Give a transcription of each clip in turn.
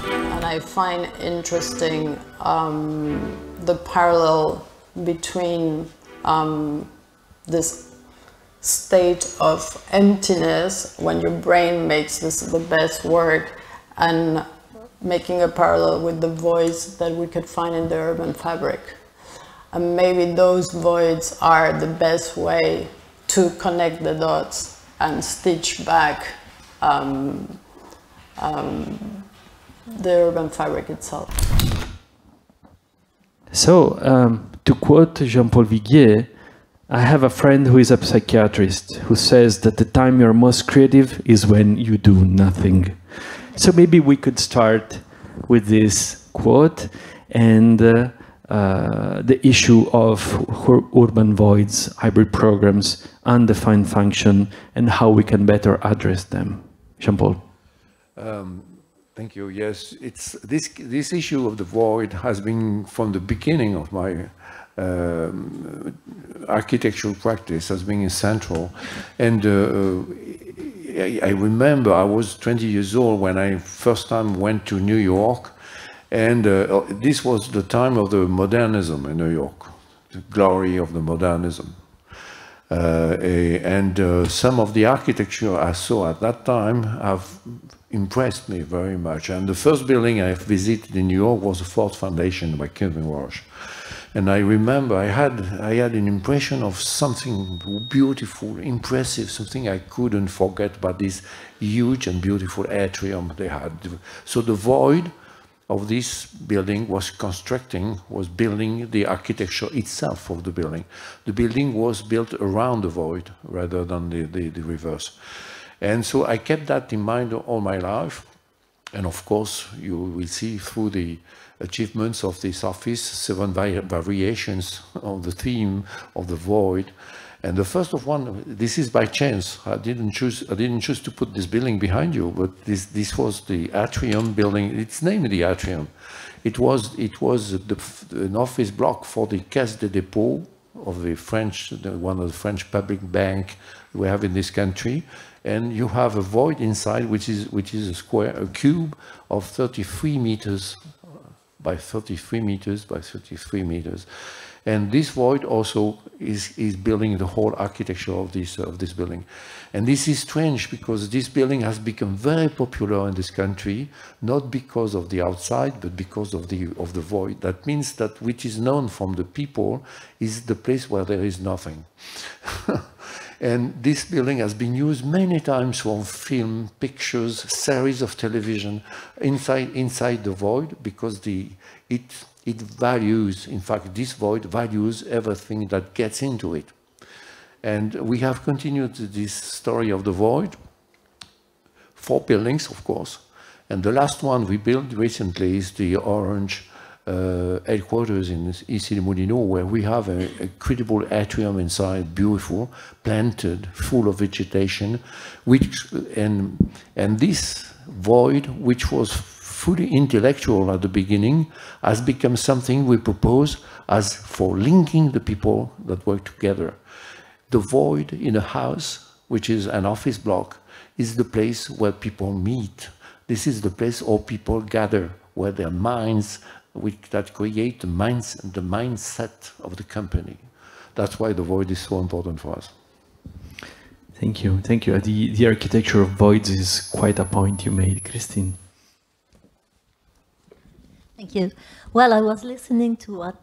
And I find interesting the parallel between this state of emptiness when your brain makes the best work, and making a parallel with the voids that we could find in the urban fabric. And maybe those voids are the best way to connect the dots and stitch back the urban fabric itself. So, to quote Jean-Paul Viguier, I have a friend who is a psychiatrist who says that the time you're most creative is when you do nothing. So maybe we could start with this quote and the issue of urban voids, hybrid programs, undefined function, and how we can better address them. Jean-Paul. Thank you. Yes, it's this issue of the void has been from the beginning of my architectural practice has been central. And I remember I was 20 years old when I first time went to New York, and this was the time of the modernism in New York, the glory of the modernism. Some of the architecture I saw at that time have impressed me very much. And the first building I visited in New York was the Ford Foundation by Kevin Walsh. And I remember I had an impression of something beautiful, impressive, something I couldn't forget about this huge and beautiful atrium they had. So the void of this building was building the architecture itself of the building. The building was built around the void rather than the reverse. And so I kept that in mind all my life. And of course, you will see through the achievements of this office, 7 variations of the theme of the void. And the first of one, this is by chance. I didn't choose to put this building behind you, but this was the atrium building. It's named the atrium. It was an office block for the Caisse de Dépôt of the French, one of the French public bank we have in this country. And you have a void inside, which is a cube of 33 meters by 33 meters by 33 meters. And this void also is building the whole architecture of this building. And this is strange because this building has become very popular in this country, not because of the outside, but because of the void. That means that which is known from the people is the place where there is nothing. And this building has been used many times for film, pictures, series of television inside the void, because it values, in fact, this void values everything that gets into it. And we have continued this story of the void, 4 buildings, of course. And the last one we built recently is the orange headquarters in Issy-les-Moulineaux, where we have an incredible atrium inside, beautiful, planted, full of vegetation, and this void, which was fully intellectual at the beginning, has become something we propose as for linking the people that work together. The void in a house, which is an office block, is the place where people meet. This is the place all people gather, where their minds that create the mindset of the company. That's why the void is so important for us. Thank you. Thank you. The architecture of voids is quite a point you made, Christine. Thank you. Well, I was listening to what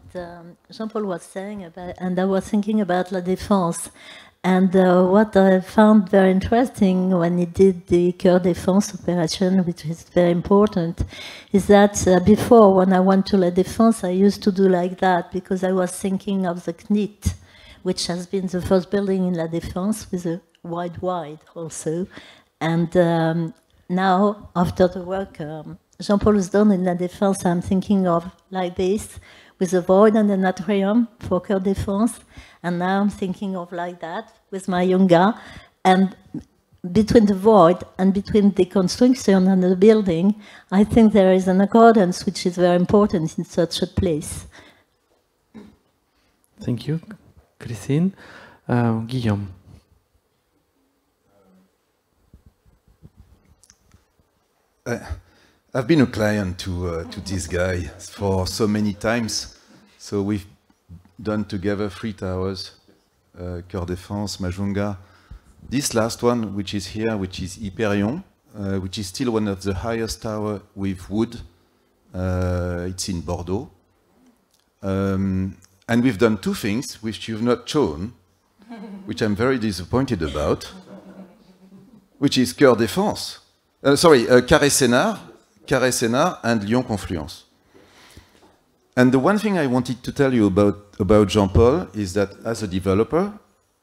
Jean-Paul was saying about, and I was thinking about La Défense. And what I found very interesting when he did the Coeur Défense operation, which is very important, is that before, when I went to La Défense, I used to do like that because I was thinking of the CNIT, which has been the first building in La Défense with a wide also. And now, after the work Jean-Paul has done in La Défense, I'm thinking of like this, with a void and an atrium for Coeur Défense. And now I'm thinking of like that with Majunga. And between the void and between the construction and the building, I think there is an accordance which is very important in such a place. Thank you, Christine. Guillaume. I've been a client to this guy for so many times. So we've done together 3 towers, Coeur Défense, Majunga. This last one, which is here, which is Hyperion, which is still one of the highest tower with wood. It's in Bordeaux. And we've done 2 things which you've not shown, which I'm very disappointed about, which is Coeur Défense. Carré Sénart and Lyon Confluence. And the one thing I wanted to tell you about Jean-Paul is that as a developer,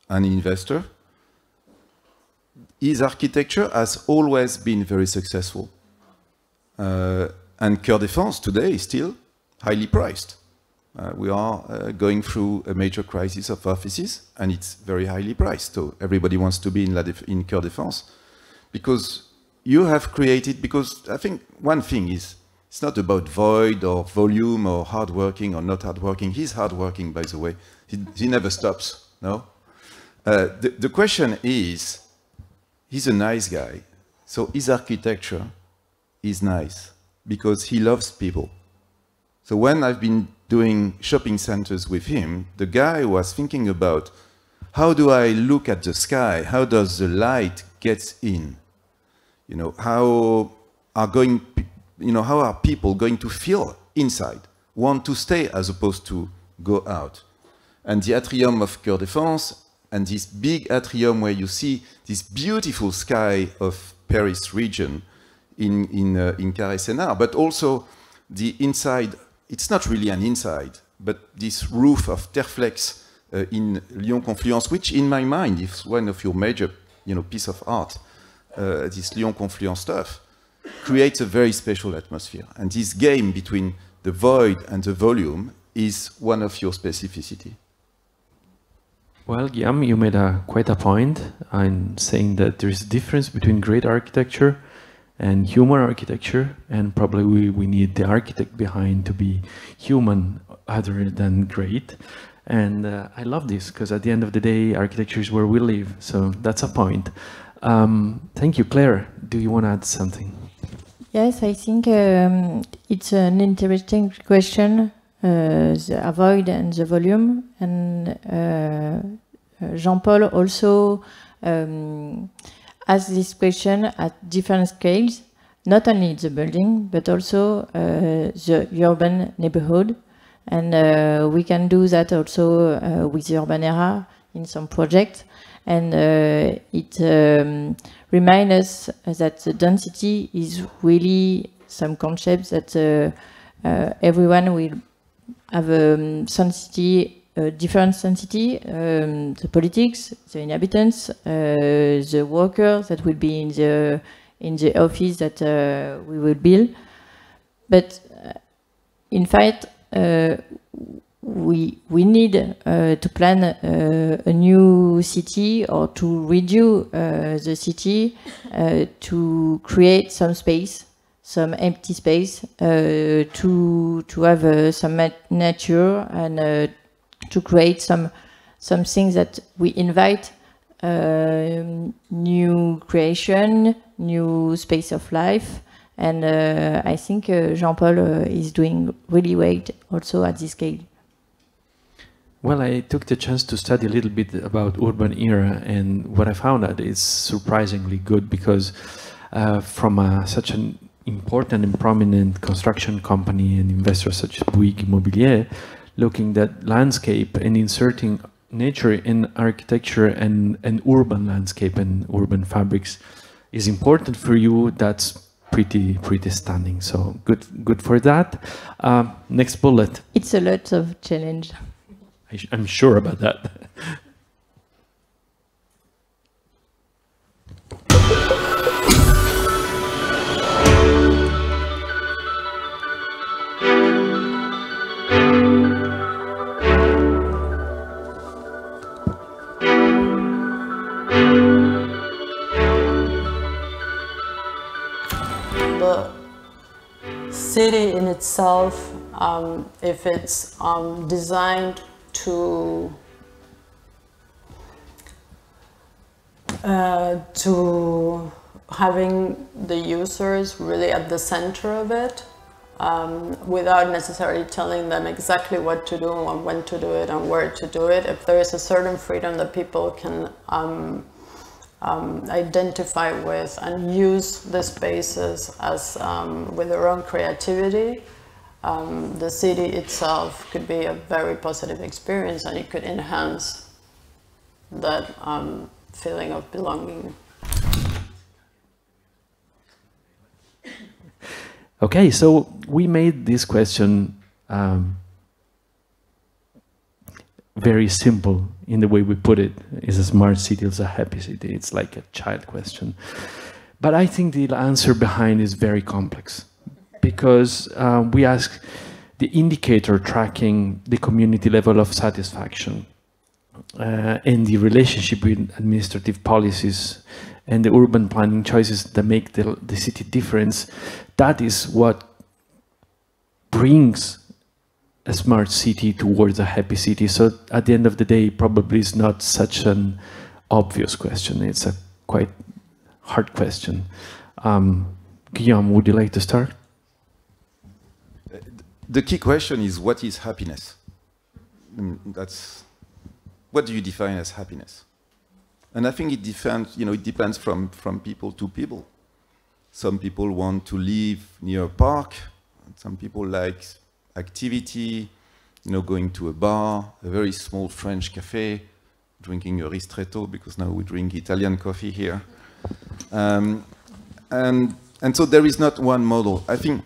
an investor, his architecture has always been very successful. And Coeur Défense today is still highly priced. We are going through a major crisis of offices, and it's very highly priced. So everybody wants to be in Coeur Défense. Because you have created, because I think one thing is, it's not about void or volume or hardworking or not hardworking. He's hardworking, by the way. He never stops, no? The question is, he's a nice guy. So his architecture is nice because he loves people. So when I've been doing shopping centers with him, the guy was thinking about, how do I look at the sky? How does the light get in? You know, how are people going to feel inside, want to stay as opposed to go out? And the atrium of Coeur Défense and this big atrium where you see this beautiful sky of Paris region in Carré Sénart, but also the inside, it's not really an inside, but this roof of Terflex in Lyon Confluence, which in my mind is one of your major piece of art. This Lyon Confluence stuff creates a very special atmosphere. And this game between the void and the volume is one of your specificity. Well, Guillaume, you made quite a point in saying that there is a difference between great architecture and human architecture, and probably we need the architect behind to be human other than great. And I love this, because at the end of the day, architecture is where we live, so that's a point. Thank you. Claire, do you want to add something? Yes, I think it's an interesting question, the void and the volume. And Jean-Paul also asks this question at different scales, not only the building, but also the urban neighborhood. And we can do that also with the urban era in some projects. And it reminds us that the density is really some concept that everyone will have a sensitivity, different sensitivity, the politics, the inhabitants, the workers that will be in the office that we will build. But in fact, we need to plan a new city or to reduce the city to create some space, some empty space, to have some nature and to create some things that we invite new creation, new space of life. And I think Jean-Paul is doing really well also at this scale. Well, I took the chance to study a little bit about urban era, and what I found out is surprisingly good, because from such an important and prominent construction company and investor such as Bouygues Immobilier, looking at landscape and inserting nature in architecture and urban landscape and urban fabrics is important for you. That's pretty stunning. So good for that. Next bullet. It's a lot of challenge. I'm sure about that. The city in itself, if it's designed to having the users really at the center of it, without necessarily telling them exactly what to do and when to do it and where to do it. If there is a certain freedom that people can identify with and use the spaces as with their own creativity, the city itself could be a very positive experience, and it could enhance that feeling of belonging. Okay, so we made this question very simple in the way we put it. Is a smart city or a happy city? It's like a child question. But I think the answer behind is very complex, because we ask the indicator tracking the community level of satisfaction and the relationship with administrative policies and the urban planning choices that make the city difference. That is what brings a smart city towards a happy city. So at the end of the day, probably it's not such an obvious question. It's a quite hard question. Guillaume, would you like to start? The key question is, what is happiness? What do you define as happiness? And I think it depends from people to people. Some people want to live near a park. Some people like activity, going to a bar, a very small French cafe, drinking a ristretto, because now we drink Italian coffee here. And so there is not one model. I think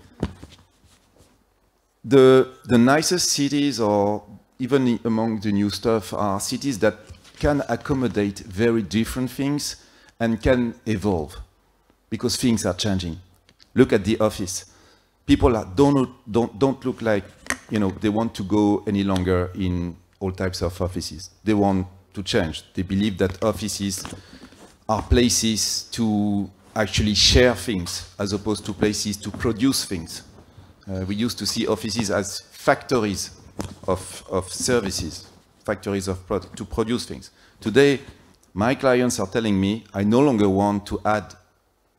the nicest cities, or even among the new stuff, are cities that can accommodate very different things and can evolve, because things are changing. Look at the office. People don't look like they want to go any longer in all types of offices. They want to change. They believe that offices are places to actually share things as opposed to places to produce things. We used to see offices as factories of services, factories to produce things. Today, my clients are telling me I no longer want to add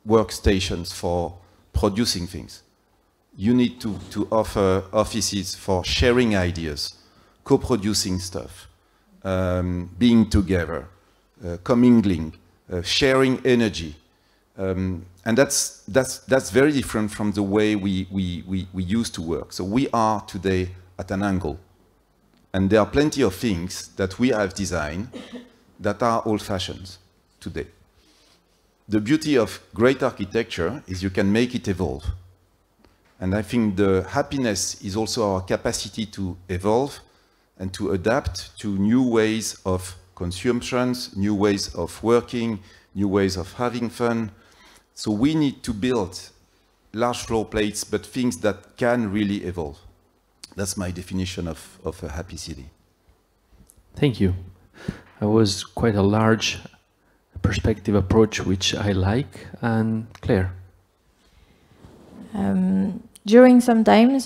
workstations for producing things. You need to offer offices for sharing ideas, co-producing stuff, being together, commingling, sharing energy. And that's very different from the way we used to work. So we are today at an angle. And there are plenty of things that we have designed that are old-fashioned today. The beauty of great architecture is you can make it evolve. And I think the happiness is also our capacity to evolve and to adapt to new ways of consumption, new ways of working, new ways of having fun. So we need to build large floor plates, but things that can really evolve. That's my definition of a happy city. Thank you. That was quite a large perspective approach, which I like. And Claire? During some times,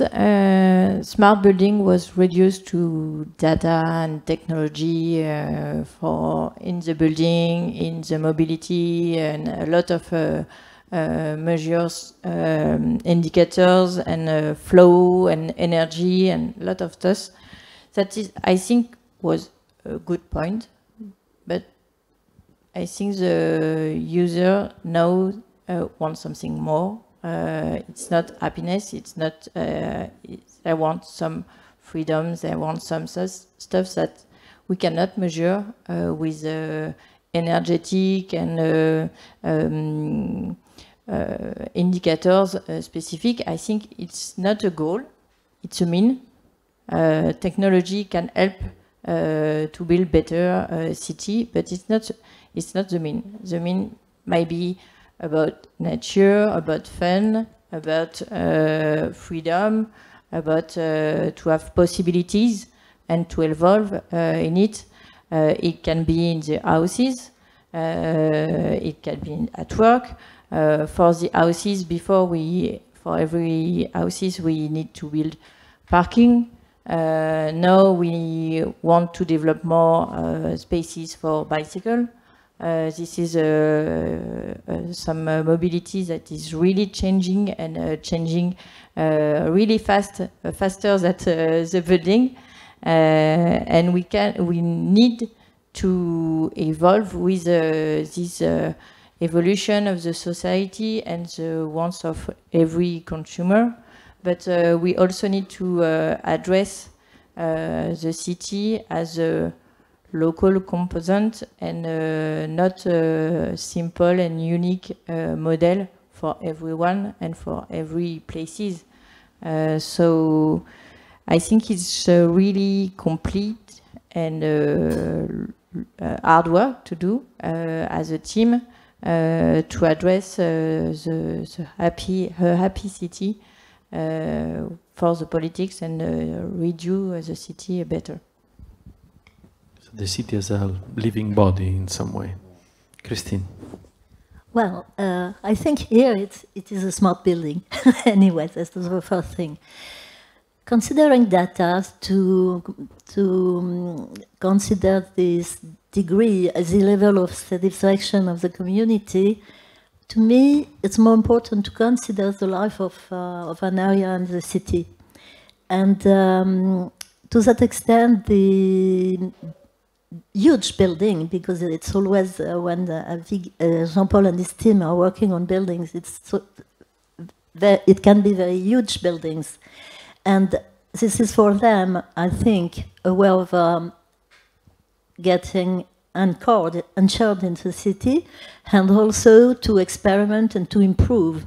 smart building was reduced to data and technology for in the building, in the mobility, and a lot of measures, indicators, and flow and energy, and a lot of stuff. That is, I think, was a good point, but I think the user now wants something more. It's not happiness, it's not, they want some freedoms, they want some stuff that we cannot measure with energetic and indicators specific. I think it's not a goal, it's a mean. Technology can help to build better city, but it's not the mean. The mean might be about nature, about fun, about freedom, about to have possibilities and to evolve in it. It can be in the houses, it can be at work. For the houses, for every houses we need to build parking. Now we want to develop more spaces for bicycle. This is a some mobility that is really changing and changing really fast, faster than the building, and we need to evolve with this evolution of the society and the wants of every consumer. But we also need to address the city as a local component and not a simple and unique model for everyone and for every places. So I think it's really complete and hard work to do as a team to address her happy city for the politics and redo the city better. So the city as a living body in some way. Christine. Well, I think here it is a smart building. Anyway, that's the first thing. Considering data to consider this degree as the level of satisfaction of the community, to me, it's more important to consider the life of an area in the city. And to that extent, the huge building, because it's always when Jean-Paul and his team are working on buildings, it can be very huge buildings. And this is for them, I think, a way of getting anchored into the city, and also to experiment and to improve.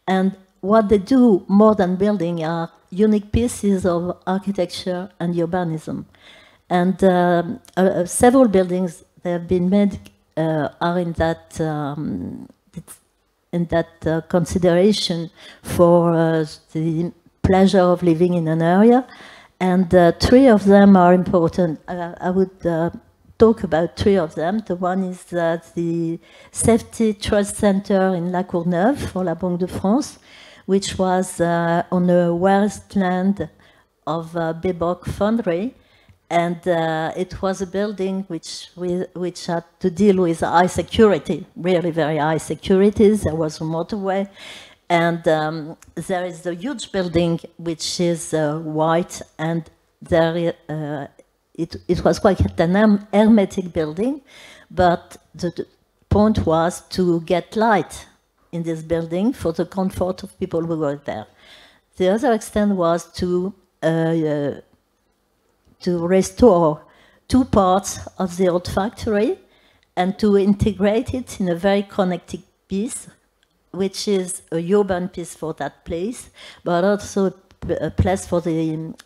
And what they do more than building are unique pieces of architecture and urbanism. And several buildings that have been made are in that consideration for the pleasure of living in an area, and 3 of them are important. I would talk about 3 of them. The one is the Safety Trust Center in La Courneuve for La Banque de France, which was on the wasteland of Béboc Foundry, and it was a building which had to deal with high security, really very high security. There was a motorway. And there is the huge building, which is white, and there it was quite an hermetic building, but the point was to get light in this building for the comfort of people who were there. The other extent was to restore 2 parts of the old factory and to integrate it in a very connected piece, which is a urban piece for that place, but also a place for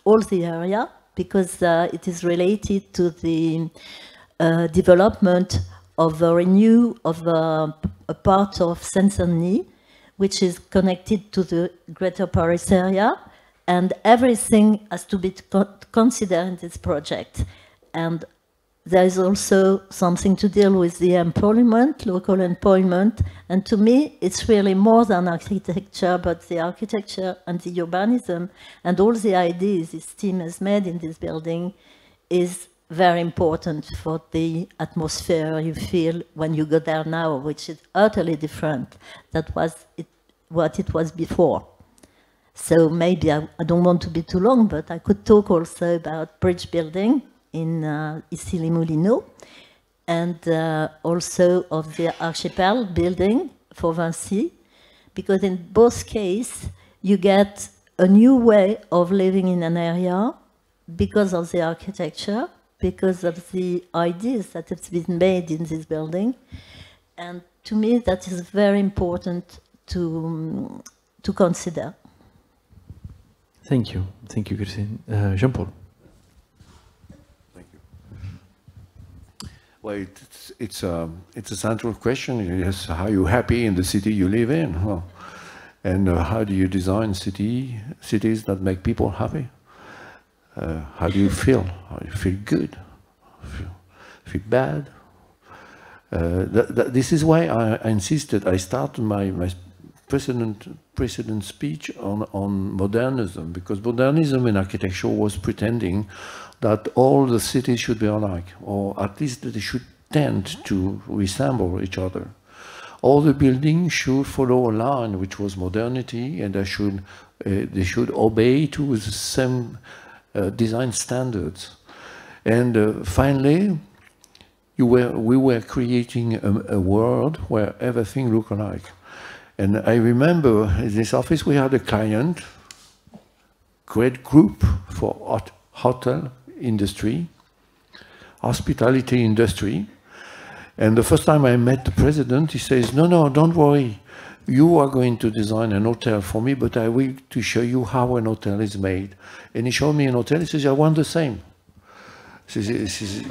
all the area, because it is related to the development of a a part of Seine-Saint-Denis, which is connected to the Greater Paris area, and everything has to be considered in this project. And there is also something to deal with the employment, local employment, and to me it's really more than architecture, but the architecture and the urbanism and all the ideas this team has made in this building is very important for the atmosphere you feel when you go there now, which is utterly different than what it was before. So maybe I don't want to be too long, but I could talk also about bridge building in Issy-les-Moulineaux, and also of the Archipel building for Vinci, because in both cases you get a new way of living in an area because of the architecture, because of the ideas that have been made in this building, and to me that is very important to consider. Thank you, Christine. Jean-Paul. Well, it's a central question. Yes, are you happy in the city you live in? Well, and how do you design cities that make people happy? How do you feel? How do you feel good? Feel bad? This is why I insisted. I started my precedent speech on modernism, because modernism in architecture was pretending that all the cities should be alike, or at least that they should tend to resemble each other. all the buildings should follow a line which was modernity, and they should obey to the same design standards. And finally, we were creating a world where everything looked alike. And I remember in this office we had a client, great group for hotel industry, hospitality industry. And the first time I met the president, he says, no, don't worry. You are going to design an hotel for me, but I will to show you how an hotel is made. And he showed me an hotel. He says, I want the same. He says,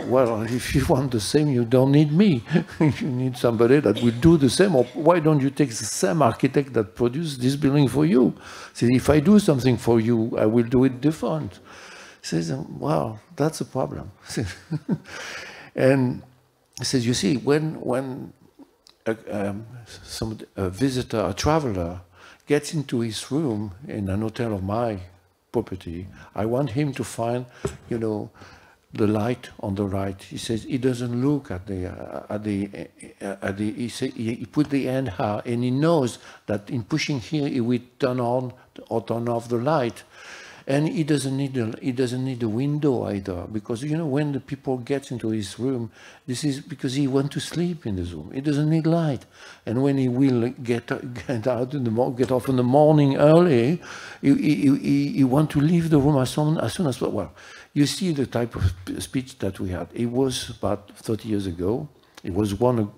well, if you want the same, you don't need me. You need somebody that will do the same. Or why don't you take the same architect that produced this building for you? He says, if I do something for you, I will do it different. He says, well, that's a problem. And he says, you see, when a visitor, a traveler, gets into his room in an hotel of my property, I want him to find, the light on the right. He says he doesn't look at he put the hand here, and he knows that in pushing here he will turn on or turn off the light. And he doesn't need a window either, because when the people get into his room, this is because he wants to sleep in the room. He doesn't need light. And when he will get off in the morning early, he wants to leave the room as soon as possible. Well, you see the type of speech that we had. It was about 30 years ago. It was one of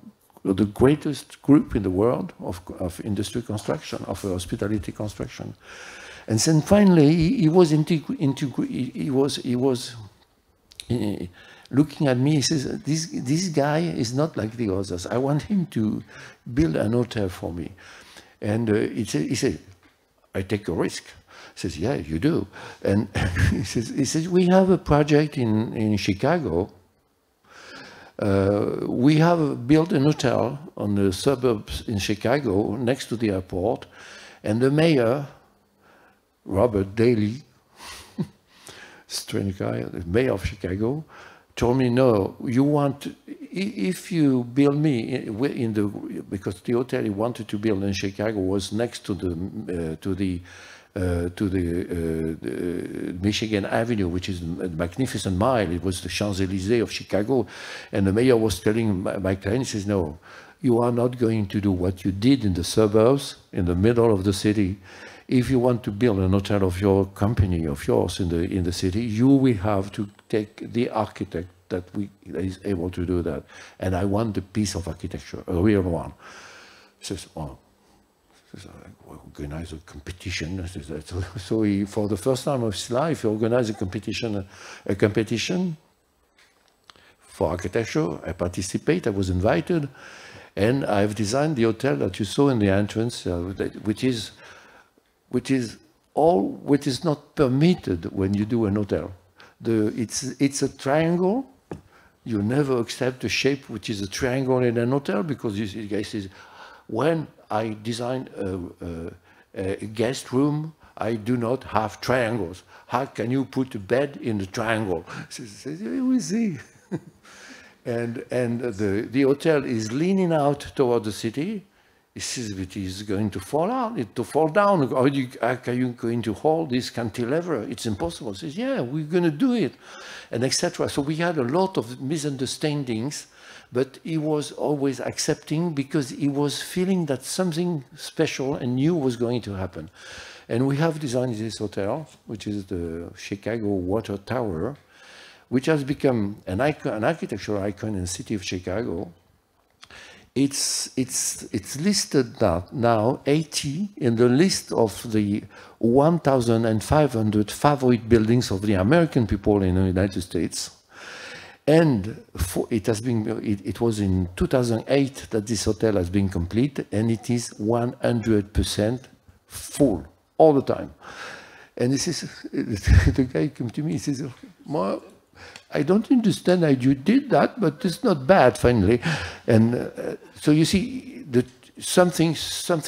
the greatest group in the world of industry construction, of hospitality construction. And then finally, he was looking at me. He says, "This guy is not like the others. I want him to build an hotel for me." And he said, "I take a risk." He says, "Yeah, you do." And he says, "We have a project in Chicago. We have built an hotel on the suburbs in Chicago next to the airport, and the mayor, Robert Daley, strange guy, the mayor of Chicago, told me, no, if you build me because the hotel he wanted to build in Chicago was next to the Michigan Avenue, which is a magnificent mile. It was the Champs-Élysées of Chicago. And the mayor was telling my client, he says, no, you are not going to do what you did in the suburbs, in the middle of the city. If you want to build an hotel of your company, of yours in the city, you will have to take the architect that is able to do that. And I want a piece of architecture, a real one." He says, "Oh." Organize a competition. So he, for the first time of his life, he organized a competition for architecture. I participate. I was invited, and I've designed the hotel that you saw in the entrance, which is not permitted when you do an hotel. It's a triangle. You never accept a shape which is a triangle in an hotel, because you guys is, when I design a guest room, I do not have triangles. How can you put a bed in a triangle? We see. and the hotel is leaning out toward the city. He says, it is going to fall out, to fall down. How are you going to hold this cantilever? It's impossible. He says, yeah, we're going to do it, and etc. So we had a lot of misunderstandings, but he was always accepting, because he was feeling that something special and new was going to happen. And we have designed this hotel, which is the Chicago Water Tower, which has become an architectural icon in the city of Chicago. It's listed now 80 in the list of the 1,500 favorite buildings of the American people in the United States. And it was in 2008 that this hotel has been completed, and it is 100% full all the time. And this is the guy came to me. He says, "Well, I don't understand how you did that, but it's not bad, finally." And so you see, something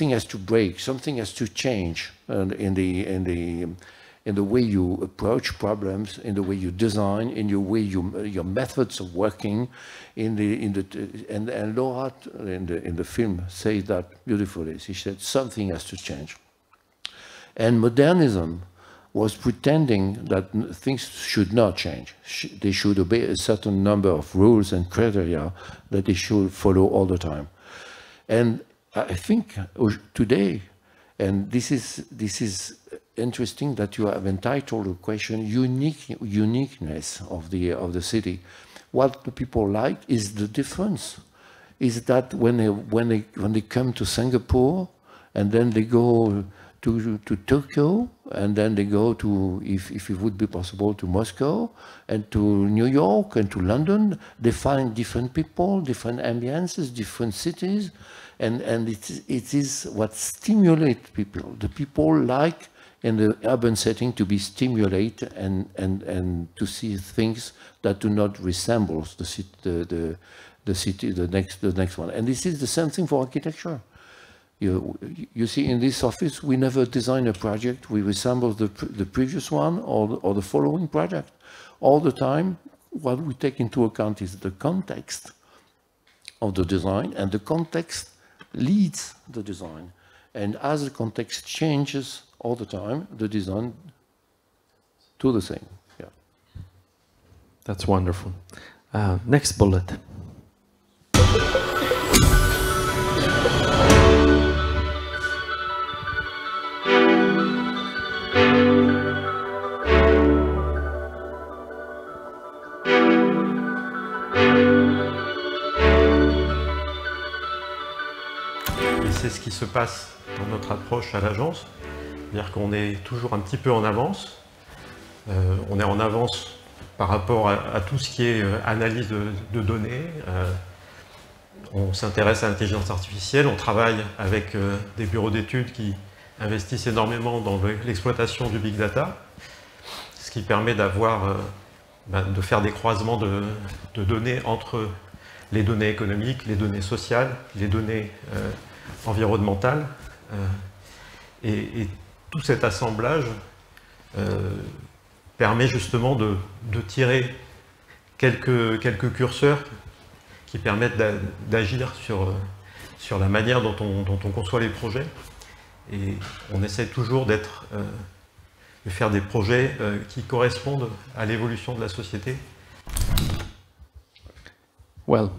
has to break, something has to change in in the way you approach problems, in the way you design, in your way your methods of working, and Laura in the film says that beautifully. She said something has to change, and modernism was pretending that things should not change. They should obey a certain number of rules and criteria that they should follow all the time. And I think today, and this is interesting that you have entitled the question uniqueness of the city. What the people like is the difference. Is that when they come to Singapore and then they go to Tokyo, and then they go to, if it would be possible, to Moscow, and to New York, and to London, they find different people, different ambiances, different cities, and it is what stimulates people. The people like in the urban setting to be stimulated and to see things that do not resemble the city, the next one. And this is the same thing for architecture. You see, in this office, we never design a project we resemble the previous one or the following project. All the time, what we take into account is the context of the design, and the context leads the design. And as the context changes all the time, the design do the same. Yeah. That's wonderful. Next bullet. C'est ce qui se passe dans notre approche à l'agence, c'est-à-dire qu'on est toujours un petit peu en avance. On est en avance par rapport à tout ce qui est analyse de données. On s'intéresse à l'intelligence artificielle, on travaille avec des bureaux d'études qui investissent énormément dans l'exploitation du big data, ce qui permet d'avoir, de faire des croisements de données entre les données économiques, les données sociales, les données environnementale, et tout cet assemblage permet justement de tirer quelques curseurs qui permettent d'agir sur la manière dont on conçoit les projets, et on essaie toujours de faire des projets qui correspondent à l'évolution de la société. Well,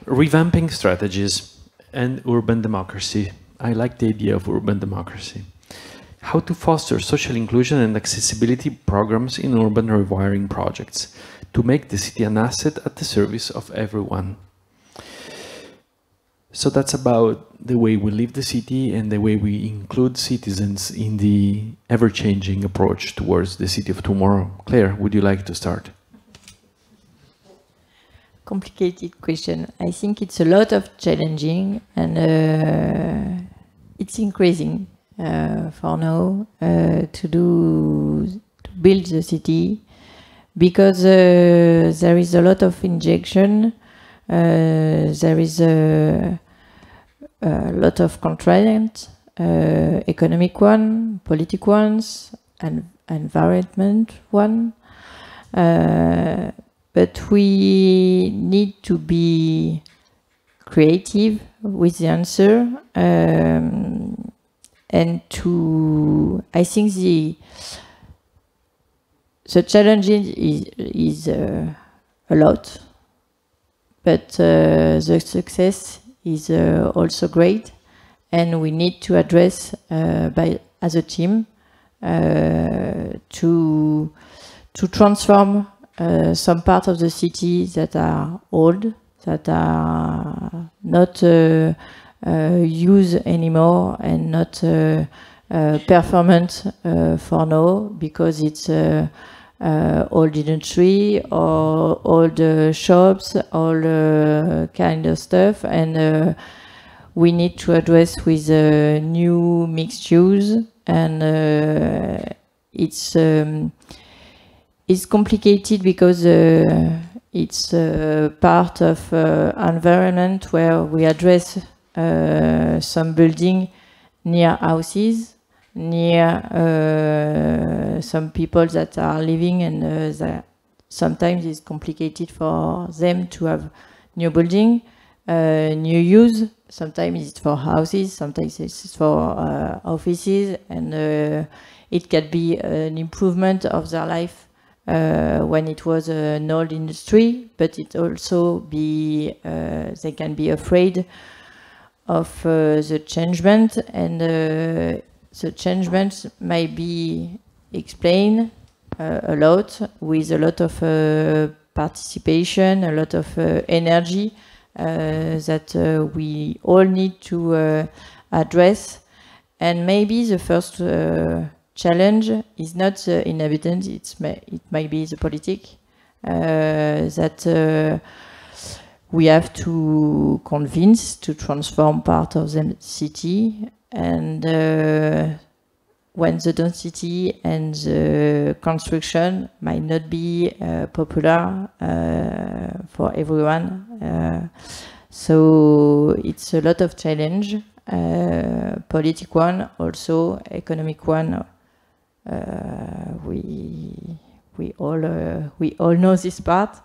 revamping strategies and urban democracy. I like the idea of urban democracy. How to foster social inclusion and accessibility programs in urban rewiring projects to make the city an asset at the service of everyone. So that's about the way we live the city and the way we include citizens in the ever-changing approach towards the city of tomorrow. Claire, would you like to start? Complicated question. I think it's a lot of challenging, and it's increasing for now to build the city, because there is a lot of injection, there is a lot of constraints, economic one, political ones, and environment one. But we need to be creative with the answer, and I think the challenge is a lot, but the success is also great, and we need to address as a team to transform some parts of the city that are old, that are not used anymore and not performant for now, because it's old industry or old shops, all kind of stuff, and we need to address with new mixed use, and it's complicated because it's part of environment where we address some building near houses, near some people that are living, and that sometimes it's complicated for them to have new building, new use. Sometimes it's for houses, sometimes it's for offices, and it can be an improvement of their life when it was an old industry, but it also be they can be afraid of the changement, and the changement might be explained a lot with a lot of participation, a lot of energy that we all need to address. And maybe the first challenge is not the inhabitants, it might be the politics that we have to convince to transform part of the city. And when the density and the construction might not be popular for everyone. So it's a lot of challenge, political one, also economic one. We all know this part,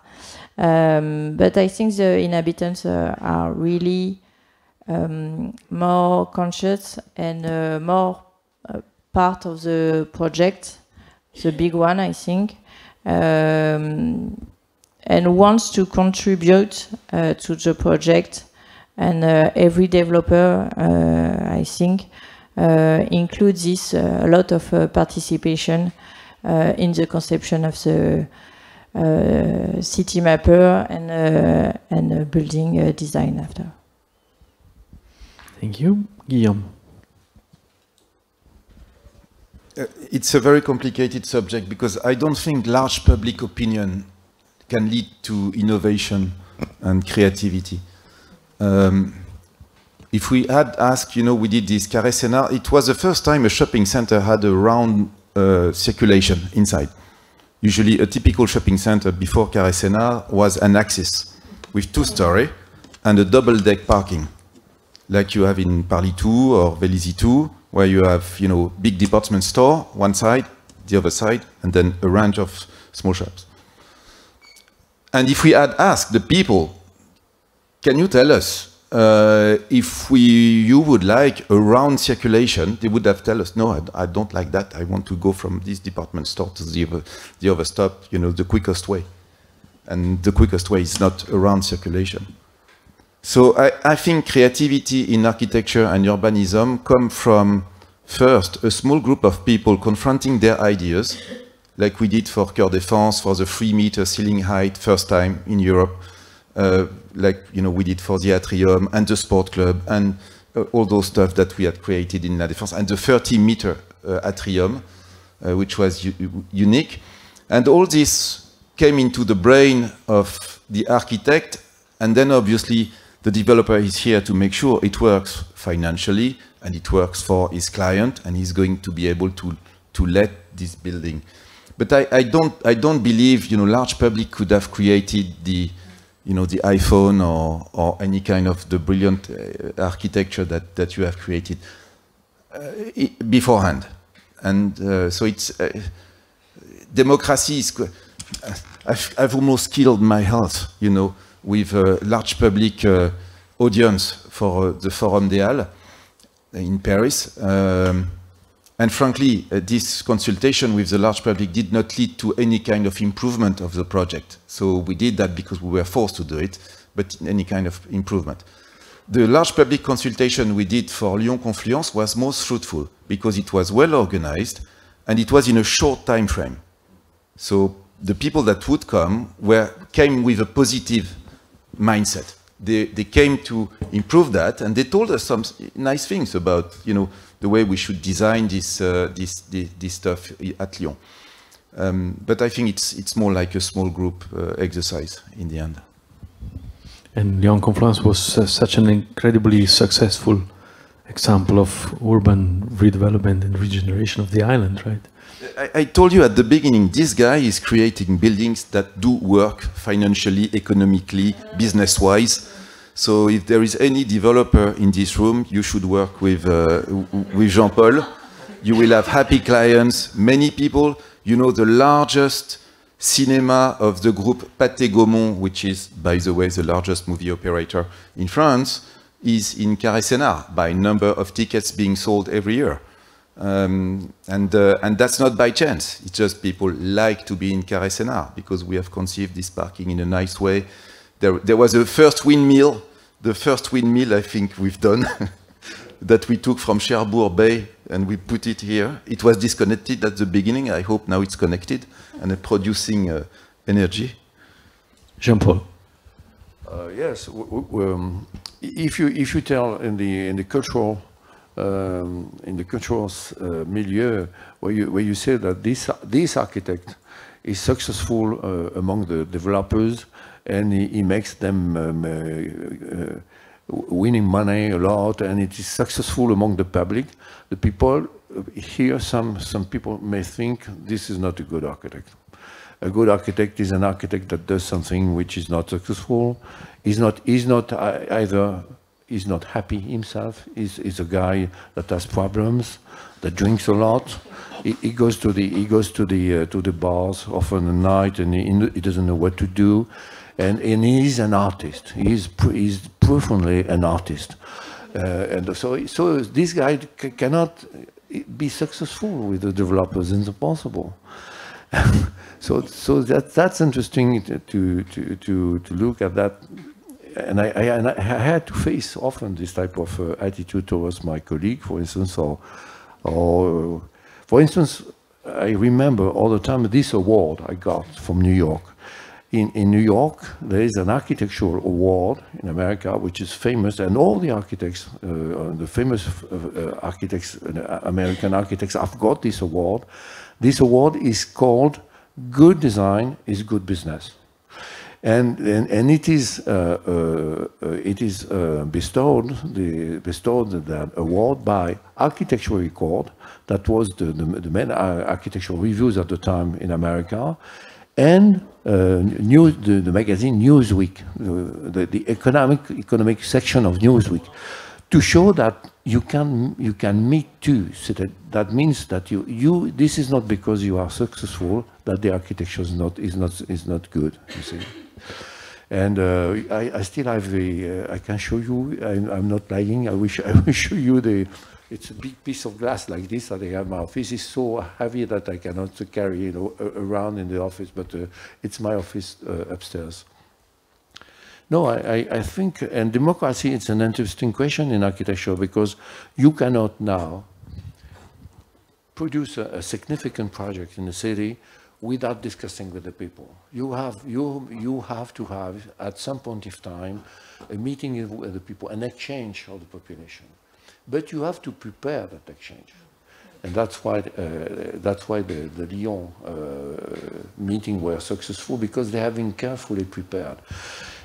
but I think the inhabitants are really more conscious and more part of the project, the big one, I think, and wants to contribute to the project. And every developer, I think, includes this a lot of participation in the conception of the city mapper and building design after. Thank you. Guillaume. It's a very complicated subject because I don't think large public opinion can lead to innovation and creativity. If we had asked, we did this Carré Sénart, it was the first time a shopping center had a round circulation inside. Usually a typical shopping center before Carré Sénart was an axis with 2 stories and a double-deck parking, like you have in Paris 2 or Vélizy 2, where you have, big department store, one side, the other side, and then a range of small shops. And if we had asked the people, can you tell us if you would like a round circulation, they would have told us, no, I don't like that. I want to go from this department store to the other stop, the quickest way. And the quickest way is not a round circulation. So I think creativity in architecture and urbanism come from, first, a small group of people confronting their ideas, like we did for Coeur Défense, for the 3-meter ceiling height, first time in Europe, like we did for the atrium and the sport club and all those stuff that we had created in La Défense, and the 30-meter atrium, which was unique. And all this came into the brain of the architect, and then obviously the developer is here to make sure it works financially and it works for his client, and he's going to be able to let this building. But I don't believe large public could have created the the iPhone or any kind of the brilliant architecture that you have created beforehand. And so it's democracy is. I've almost killed my health, with a large public audience for the Forum des Halles in Paris. And frankly, this consultation with the large public did not lead to any kind of improvement of the project. So we did that because we were forced to do it, but any kind of improvement. The large public consultation we did for Lyon Confluence was most fruitful because it was well organized and it was in a short time frame. So the people that would come came with a positive mindset. They came to improve that, and they told us some nice things about the way we should design this stuff at Lyon. But I think it's more like a small group exercise in the end. And Lyon Confluence was such an incredibly successful example of urban redevelopment and regeneration of the island, right? I told you at the beginning, this guy is creating buildings that do work financially, economically, business-wise. So if there is any developer in this room, you should work with Jean-Paul. you will have happy clients, many people. You know, the largest cinema of the group Pathé Gaumont, which is, by the way, the largest movie operator in France, is in Carré-Sénart by number of tickets being sold every year. And that's not by chance. It's just people like to be in Carré-Sénart because we have conceived this parking in a nice way. There was a first windmill, the first windmill I think we've done, that we took from Cherbourg Bay and we put it here. It was disconnected at the beginning. I hope now it's connected and producing energy. Jean-Paul. Yes, if you tell in the cultural milieu where you say that this architect is successful among the developers and he makes them winning money a lot, and it is successful among the public, the people here, some people may think this is not a good architect. A good architect is an architect that does something which is not successful. He's not happy himself. He's a guy that has problems, that drinks a lot. He goes to the bars often at night, and he doesn't know what to do. And he's an artist. He's profoundly an artist. And so this guy cannot be successful with the developers. It's impossible. So that's interesting to look at that. And I had to face often this type of attitude towards my colleague, for instance, or for instance, I remember all the time this award I got from New York. In New York, there is an architectural award in America, which is famous, and all the architects, the famous architects, American architects, have got this award. This award is called "Good Design is Good Business," and it is bestowed that award by Architectural Record, that was the main architectural reviews at the time in America, and the magazine Newsweek, the economic section of Newsweek, to show that you can meet two. So that means that this is not because you are successful that the architecture is not good. You see, and I still have I can show you. I'm not lying. I will show you It's a big piece of glass like this that I have in my office. It's so heavy that I cannot carry around in the office, but it's my office upstairs. No, I think, and democracy, it's an interesting question in architecture, because you cannot now produce a significant project in the city without discussing with the people. You have to have, at some point of time, a meeting with the people, an exchange of the population. But you have to prepare that exchange, and that's why the Lyon meeting were successful, because they have been carefully prepared.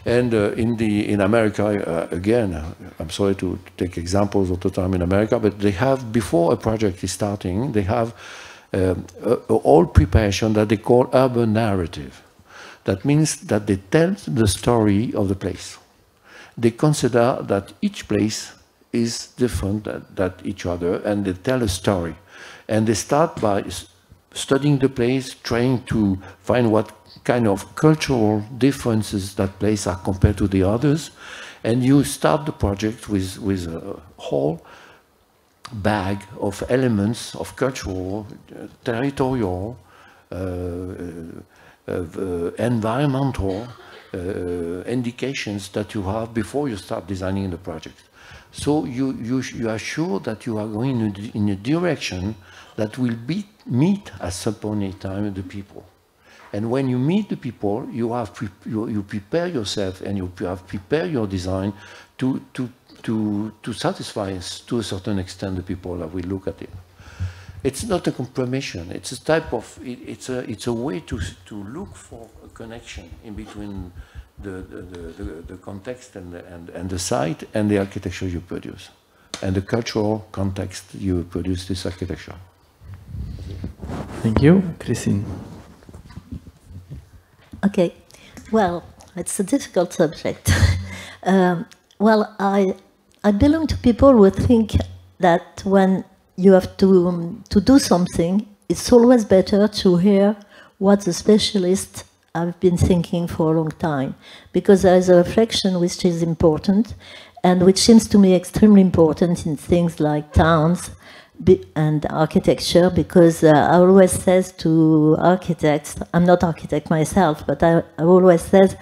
And in America, again, I'm sorry to take examples all the time in America, but they have, before a project is starting, they have all preparation that they call urban narrative. That means that they tell the story of the place. They consider that each place is different than each other, and they tell a story. And they start by studying the place, trying to find what kind of cultural differences that place are compared to the others. And you start the project with a whole bag of elements of cultural, territorial, environmental indications that you have before you start designing the project. So you are sure that you are going in a direction that will meet at some point in time the people. And when you meet the people, you prepare yourself, and you have prepared your design to satisfy, to a certain extent, the people that will look at it. It's not a compromission. It's a type of it's a way to look for a connection in between the context and the site and the architecture you produce, and the cultural context you produce this architecture. Thank you, Christine. Okay, well, it's a difficult subject. Well, I belong to people who think that when you have to do something, it's always better to hear what the specialists have been thinking for a long time, because there is a reflection which is important and which seems to me extremely important in things like towns and architecture, because I always says to architects, I'm not architect myself, but I always says,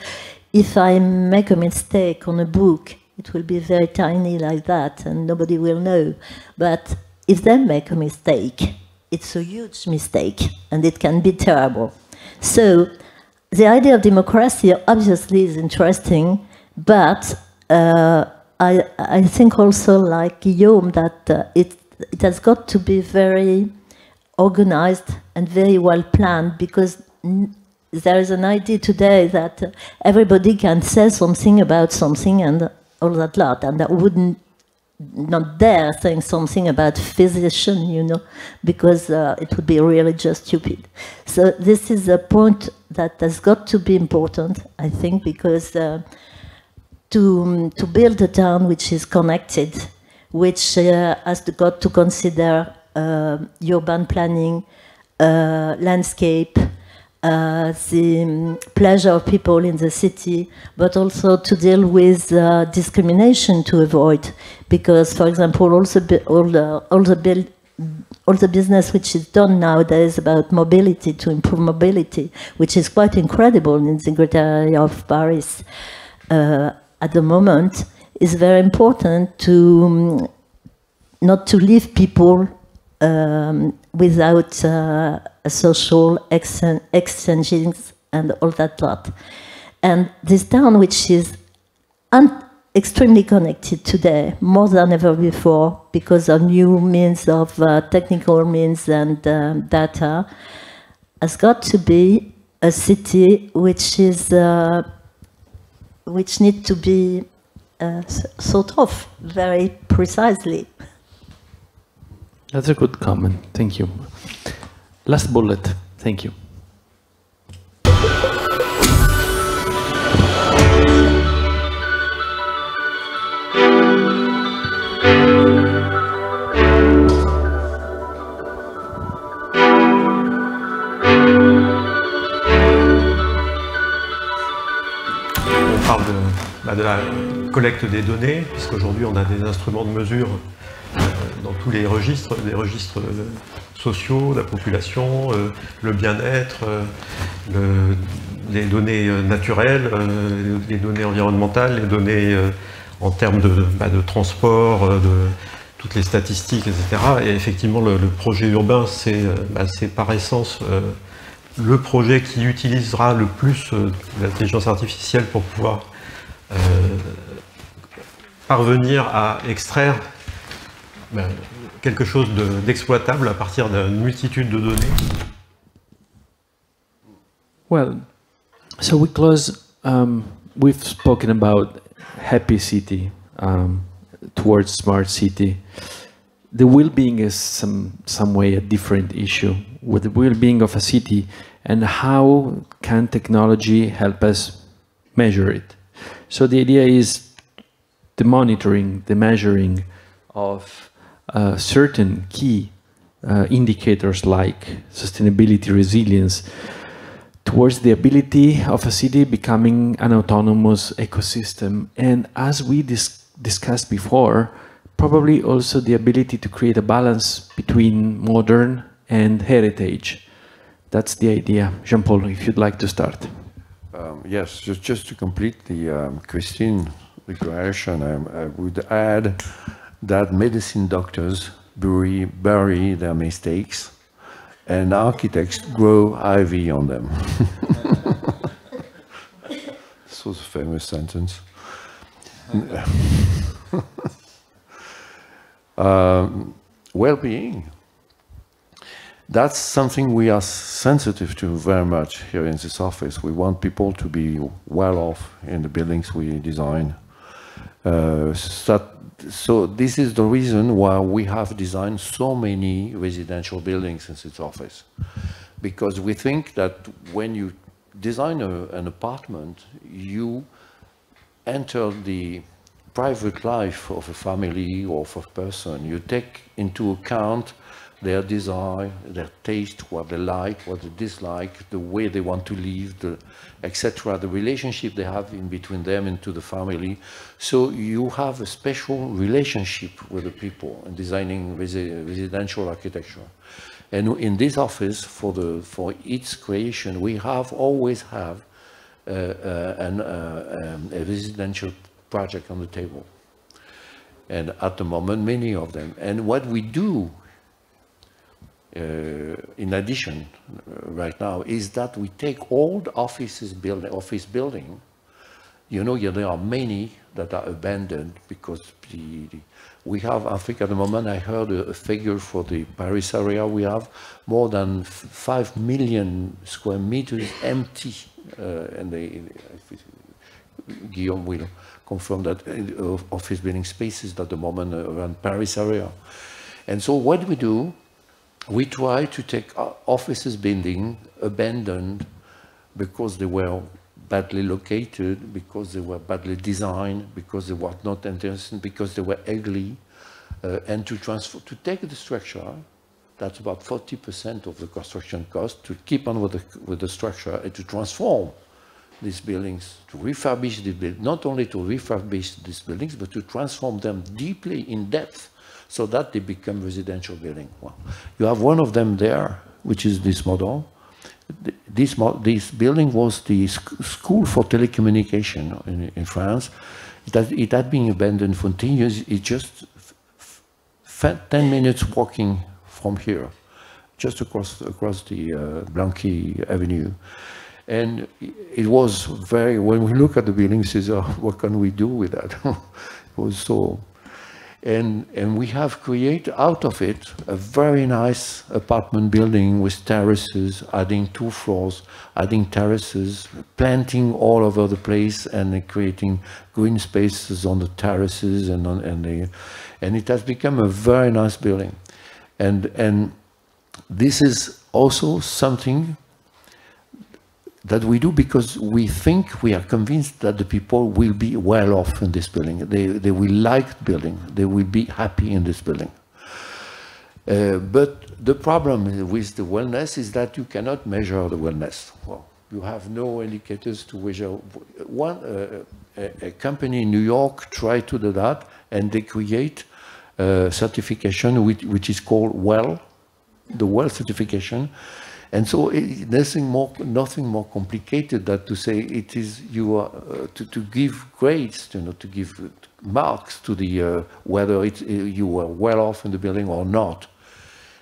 if I make a mistake on a book, it will be very tiny like that and nobody will know. But if they make a mistake, it's a huge mistake and it can be terrible. So the idea of democracy obviously is interesting, but I think also, like Guillaume, that it has got to be very organized and very well planned, because there is an idea today that everybody can say something about something and all that lot, and I wouldn't not dare saying something about physician, you know, because it would be really just stupid. So this is a point that has got to be important, I think, because to build a town which is connected, which has got to consider urban planning, landscape, the pleasure of people in the city, but also to deal with discrimination to avoid. Because, for example, all the business which is done nowadays about mobility, to improve mobility, which is quite incredible in the great area of Paris at the moment, is very important to not to leave people without social exchanges and all that lot. And this town, which is extremely connected today, more than ever before, because of new means of technical means and data, has got to be a city which is which needs to be thought of very precisely. That's a good comment. Thank you. Last bullet. Thank you. On parle de la collecte des données, puisqu'aujourd'hui on a des instruments de mesure dans tous les registres, des registres sociaux, la population, le bien-être, les données naturelles, les données environnementales, les données en termes de transport, de toutes les statistiques, etc. Et effectivement, le projet urbain, c'est par essence le projet qui utilisera le plus l'intelligence artificielle pour pouvoir parvenir à extraire quelque chose d'exploitable à partir d'une multitude de données. Well, so we close. We've spoken about happy city towards smart city. The well-being is some way a different issue. With the well-being of a city, and how can technology help us measure it? So the idea is the monitoring, the measuring of certain key indicators like sustainability, resilience, towards the ability of a city becoming an autonomous ecosystem. And as we discussed before, probably also the ability to create a balance between modern and heritage. That's the idea. Jean-Paul, if you'd like to start. Yes, just to complete the Christine declaration, I would add that medicine doctors bury their mistakes and architects grow ivy on them. This was a famous sentence. Well-being. That's something we are sensitive to very much here in this office. We want people to be well off in the buildings we design. So this is the reason why we have designed so many residential buildings in this office. Because we think that when you design an apartment, you enter the private life of a family or of a person. You take into account their desire, their taste, what they like, what they dislike, the way they want to live, etc., the relationship they have in between them and to the family. So you have a special relationship with the people in designing residential architecture. And in this office, for its creation, we always have a residential project on the table. And at the moment, many of them. And what we do, in addition, right now, is that we take old office building. You know, there are many that are abandoned because we have, I think at the moment, I heard a figure for the Paris area, we have more than 5 million square meters empty. And Guillaume will confirm that office building spaces at the moment around Paris area. And so what we do, we try to take offices building abandoned because they were badly located, because they were badly designed, because they were not interesting, because they were ugly, and to take the structure, that's about 40% of the construction cost, to keep on with the structure and to transform these buildings, to refurbish the buildings, not only to refurbish these buildings, but to transform them deeply in depth, so that they become residential buildings. Well, you have one of them there, which is this model. This building was the school for telecommunication in France. It had been abandoned for 10 years. It's just 10 minutes walking from here, just across the Blanqui Avenue. And it was when we look at the building, we say, oh, what can we do with that? It was so. And we have created out of it a very nice apartment building with terraces, adding 2 floors, adding terraces, planting all over the place, and creating green spaces on the terraces, and it has become a very nice building. And this is also something that we do because we are convinced that the people will be well off in this building. They will like the building. They will be happy in this building. But the problem with the wellness is that you cannot measure the wellness. Well, you have no indicators to measure. A company in New York tried to do that, and they create a certification which is called WELL, the WELL certification. And so nothing more complicated than to say it is to give grades, to give marks to the whether you were well off in the building or not.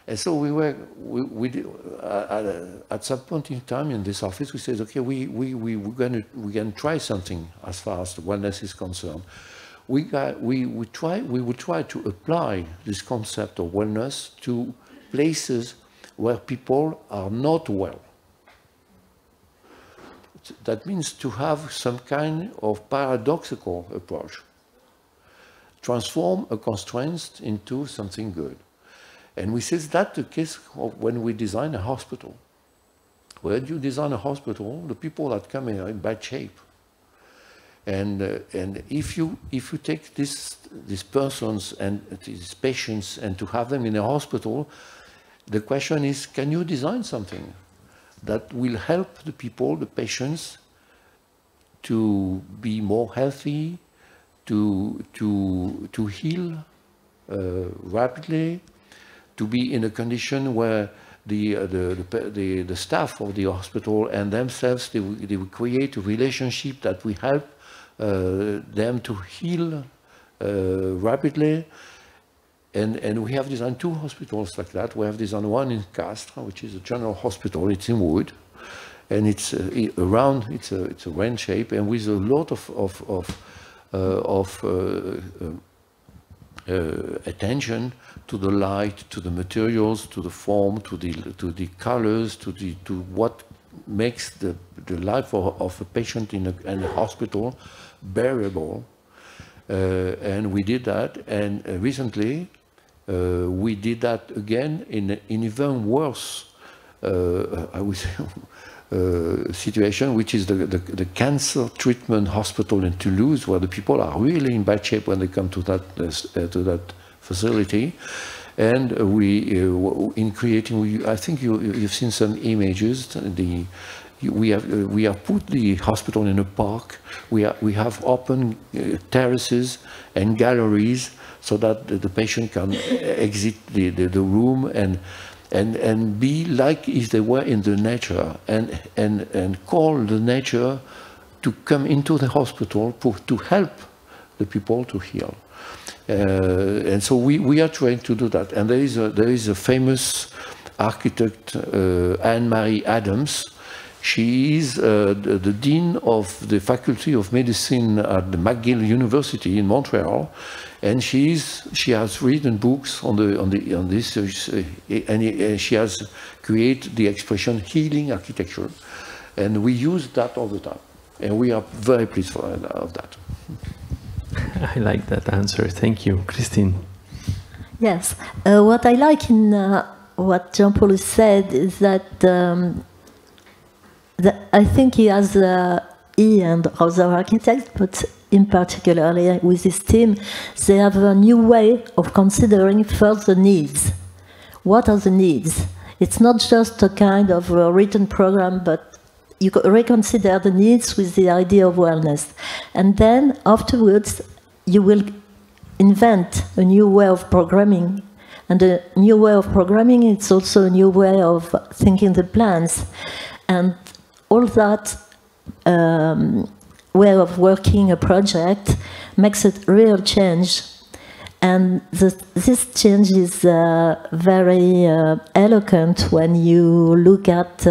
And so we did, at some point in time in this office, we said, okay, we're going to try something as far as the wellness is concerned. We would try to apply this concept of wellness to places where people are not well. That means to have some kind of paradoxical approach. Transform a constraint into something good. And we say that's the case of when we design a hospital. When you design a hospital, the people that come in are in bad shape. And if you take these persons and these patients and to have them in a hospital, the question is, can you design something that will help the people, the patients, to be more healthy, to heal rapidly, to be in a condition where the staff of the hospital and themselves, they will create a relationship that will help them to heal rapidly. And we have designed 2 hospitals like that. We have designed one in Castres, which is a general hospital. It's in wood, and it's around. It's a round shape, and with a lot of attention to the light, to the materials, to the form, to the colors, to what makes the life of a patient in a hospital bearable. And we did that, and recently we did that again in even worse, I would say, situation, which is the cancer treatment hospital in Toulouse, where the people are really in bad shape when they come to that facility. And in creating, I think you've seen some images. We have put the hospital in a park. We have open terraces and galleries so that the patient can exit the room and be like if they were in the nature, and call the nature to come into the hospital to help the people to heal. And so we are trying to do that. And there is a famous architect, Anne-Marie Adams. She is the dean of the Faculty of Medicine at the McGill University in Montreal, and she has written books on this, and she has created the expression healing architecture, and we use that all the time, and we are very pleased of that. I like that answer. Thank you, Christine. Yes, what I like in what Jean-Paul said is that. I think he has, he and other architects, but in particular with his team, they have a new way of considering first the needs. What are the needs? It's not just a kind of a written program, but you reconsider the needs with the idea of wellness. And then afterwards, you will invent a new way of programming. And a new way of programming, it's also a new way of thinking the plans. And all that way of working a project makes a real change. And this change is very eloquent when you look at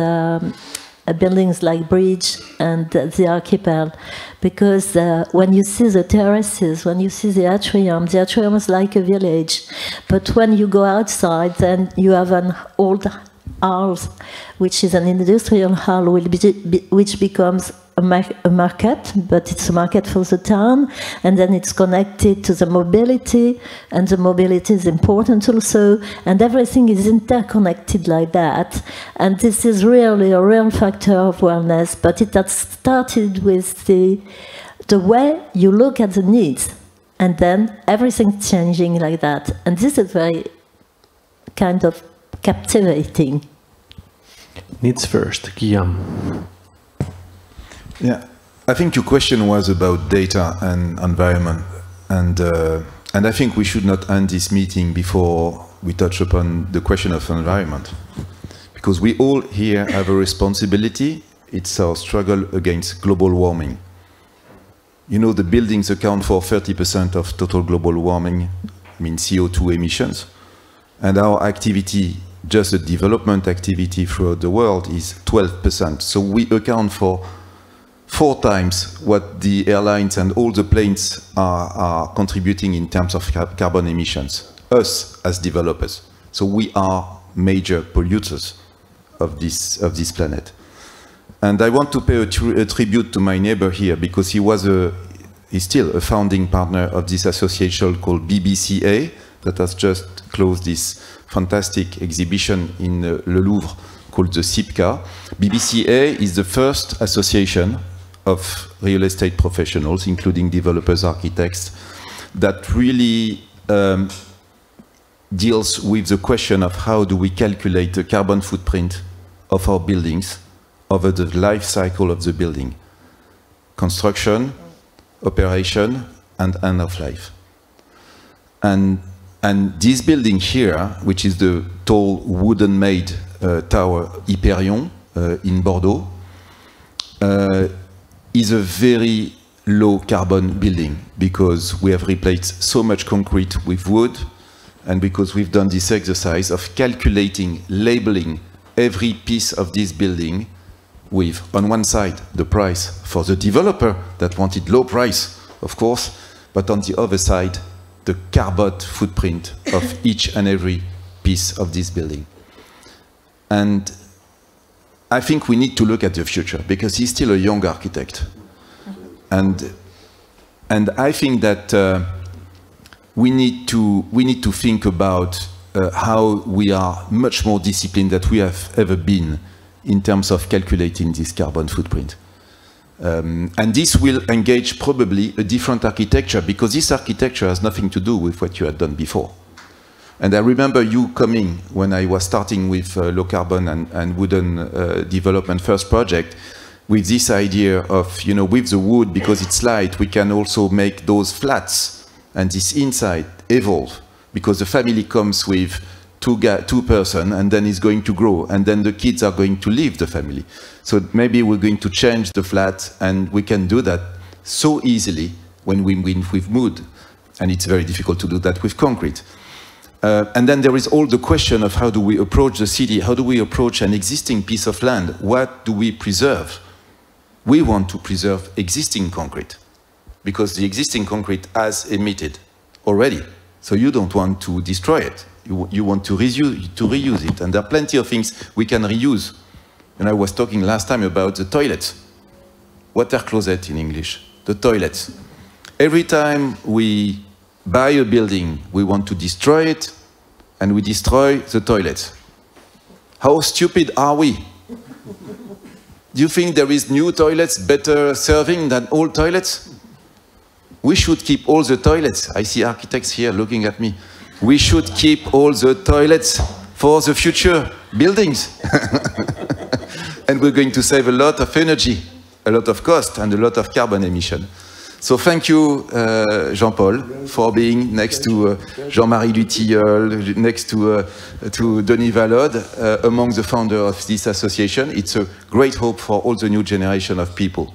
buildings like Bridge and the Archipel. Because when you see the terraces, when you see the atrium is like a village. But when you go outside, then you have an old house, which is an industrial hall, which becomes a market, but it's a market for the town, and then it's connected to the mobility, and the mobility is important also, and everything is interconnected like that. And this is really a real factor of wellness, but it had started with the way you look at the needs, and then everything's changing like that. And this is very kind of captivating. Needs first, Guillaume. Yeah, I think your question was about data and environment, and I think we should not end this meeting before we touch upon the question of environment, because we all here have a responsibility. It's our struggle against global warming. You know, the buildings account for 30% of total global warming, I mean CO2 emissions, and our activity, just the development activity throughout the world, is 12%. So we account for 4 times what the airlines and all the planes are contributing in terms of carbon emissions, us as developers. So we are major polluters of this planet. And I want to pay a tribute to my neighbor here, because he's still a founding partner of this association called BBCA that has just closed this fantastic exhibition in Le Louvre called the SIPCA. BBCA is the first association of real estate professionals, including developers, architects, that really deals with the question of how do we calculate the carbon footprint of our buildings over the life cycle of the building. Construction, operation, and end of life. And this building here, which is the tall wooden-made tower Hyperion in Bordeaux, is a very low carbon building, because we have replaced so much concrete with wood, and because we've done this exercise of calculating, labeling every piece of this building with, on one side, the price for the developer that wanted low price, of course, but on the other side, the carbon footprint of each and every piece of this building. And I think we need to look at the future, because he's still a young architect. And I think that we need to think about how we are much more disciplined than we have ever been in terms of calculating this carbon footprint. And this will engage probably a different architecture, because this architecture has nothing to do with what you had done before. And I remember you coming when I was starting with low carbon and wooden development first project, with this idea of, you know, with the wood, because it's light, we can also make those flats and this inside evolve, because the family comes with two person and then it's going to grow, and then the kids are going to leave the family. So maybe we're going to change the flat, and we can do that so easily when we win with wood, and it's very difficult to do that with concrete. And then there is all the question of how do we approach the city, how do we approach an existing piece of land, what do we preserve? We want to preserve existing concrete, because the existing concrete has emitted already, so you don't want to destroy it. You want to reuse it, and there are plenty of things we can reuse. And I was talking last time about the toilets. Water closet in English, the toilets. Every time we buy a building, we want to destroy it, and we destroy the toilets. How stupid are we? Do you think there is new toilets better serving than old toilets? We should keep all the toilets. I see architects here looking at me. We should keep all the toilets for the future buildings. And we're going to save a lot of energy, a lot of cost, and a lot of carbon emission. So thank you, Jean-Paul, for being next to Jean-Marie Lutilleul, next to Denis Vallode, among the founders of this association. It's a great hope for all the new generation of people.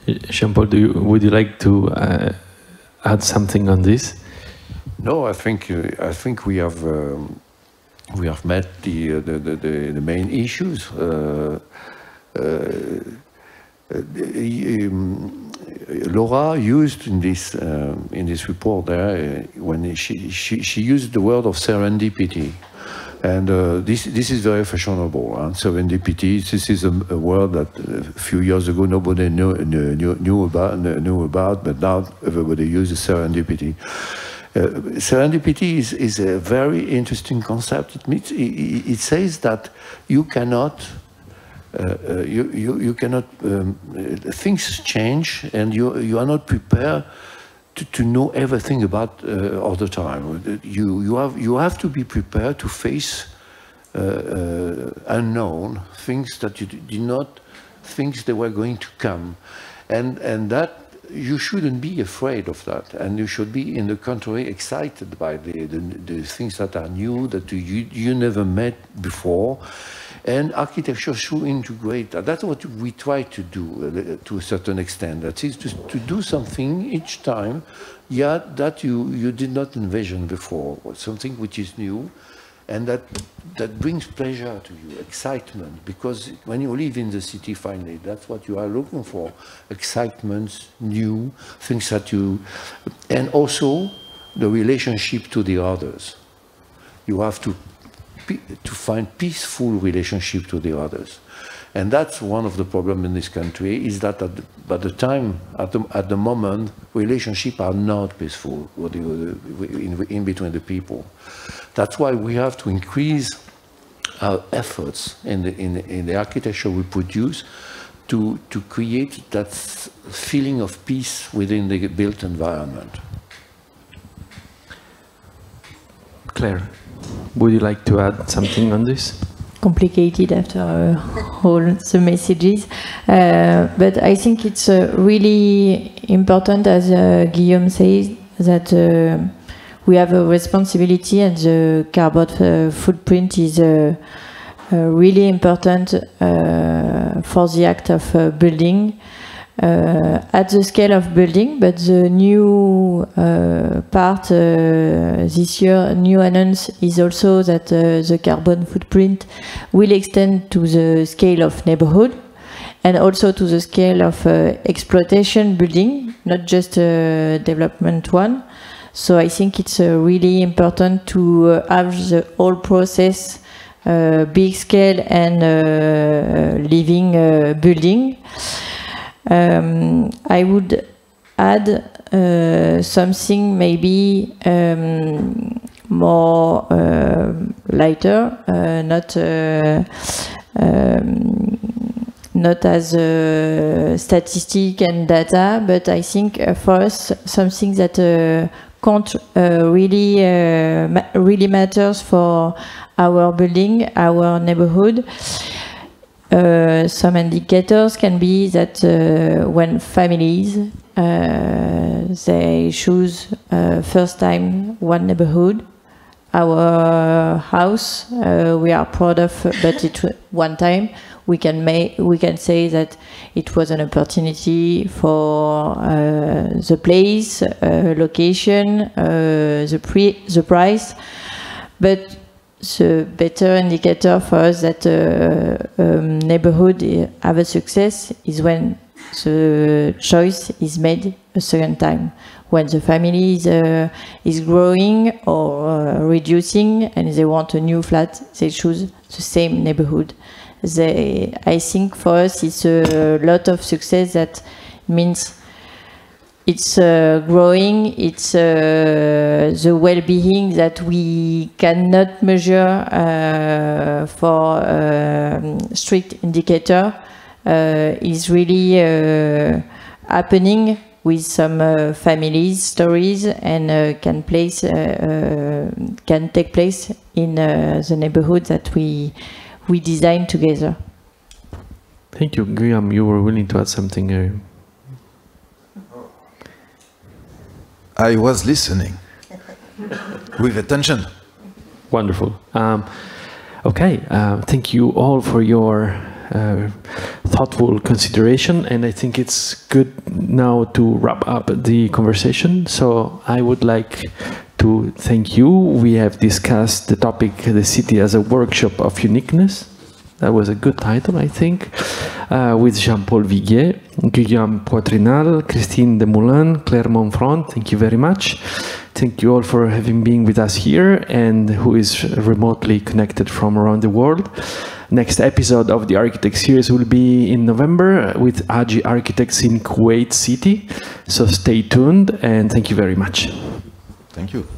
Jean-Paul, would you like to add something on this? No, I think we have met the main issues. Laura used in this report there when she used the word of serendipity, and this is very fashionable. Serendipity. This is a word that a few years ago nobody knew about, but now everybody uses serendipity. Serendipity is a very interesting concept. It says that you cannot. Things change, and you are not prepared to know everything about all the time. You have to be prepared to face unknown things that you did not think they were going to come, and that you shouldn't be afraid of that, and you should be, in the contrary, excited by the things that are new, that you never met before. And architecture should integrate that. That's what we try to do to a certain extent. That is to do something each time, yeah, that you did not envision before, or something which is new, and that brings pleasure to you, excitement. Because when you live in the city, finally, that's what you are looking for: excitement, new things that you, and also the relationship to the others. You have to find peaceful relationship to the others, and that's one of the problems in this country. Is that at the moment, relationships are not peaceful in between the people. That's why we have to increase our efforts in the architecture we produce to create that feeling of peace within the built environment. Claire, would you like to add something on this? Complicated after all the messages, but I think it's really important, as Guillaume says, that we have a responsibility, and the carbon footprint is really important for the act of building. At the scale of building, but the new part this year, new announce is also that the carbon footprint will extend to the scale of neighborhood, and also to the scale of exploitation building, not just development one. So I think it's really important to have the whole process, big scale and living building. I would add something maybe more lighter, not not as a statistic and data, but I think for us something that can't really matters for our building, our neighborhood. Some indicators can be that when families they choose first time one neighborhood, our house we are proud of, but it one time we can say that it was an opportunity for the place, location, the price, but the better indicator for us that neighborhood have a success is when the choice is made a second time, when the family is growing or reducing and they want a new flat, they choose the same neighborhood. I think for us it's a lot of success. That means it's growing, it's the well-being that we cannot measure for strict indicator is really happening with some families stories and can take place in the neighborhood that we design together. Thank you, Guillaume. You were willing to add something. I was listening with attention. Wonderful. Okay, thank you all for your thoughtful consideration, and I think it's good now to wrap up the conversation. So I would like to thank you. We have discussed the topic, the city as a workshop of uniqueness. That was a good title, I think, with Jean-Paul Viguier, Guillaume Poitrinal, Christine Demoulin, Claire Monfront. Thank you very much. Thank you all for having been with us here and who is remotely connected from around the world. Next episode of the Architect series will be in November with Aji Architects in Kuwait City. So stay tuned and thank you very much. Thank you.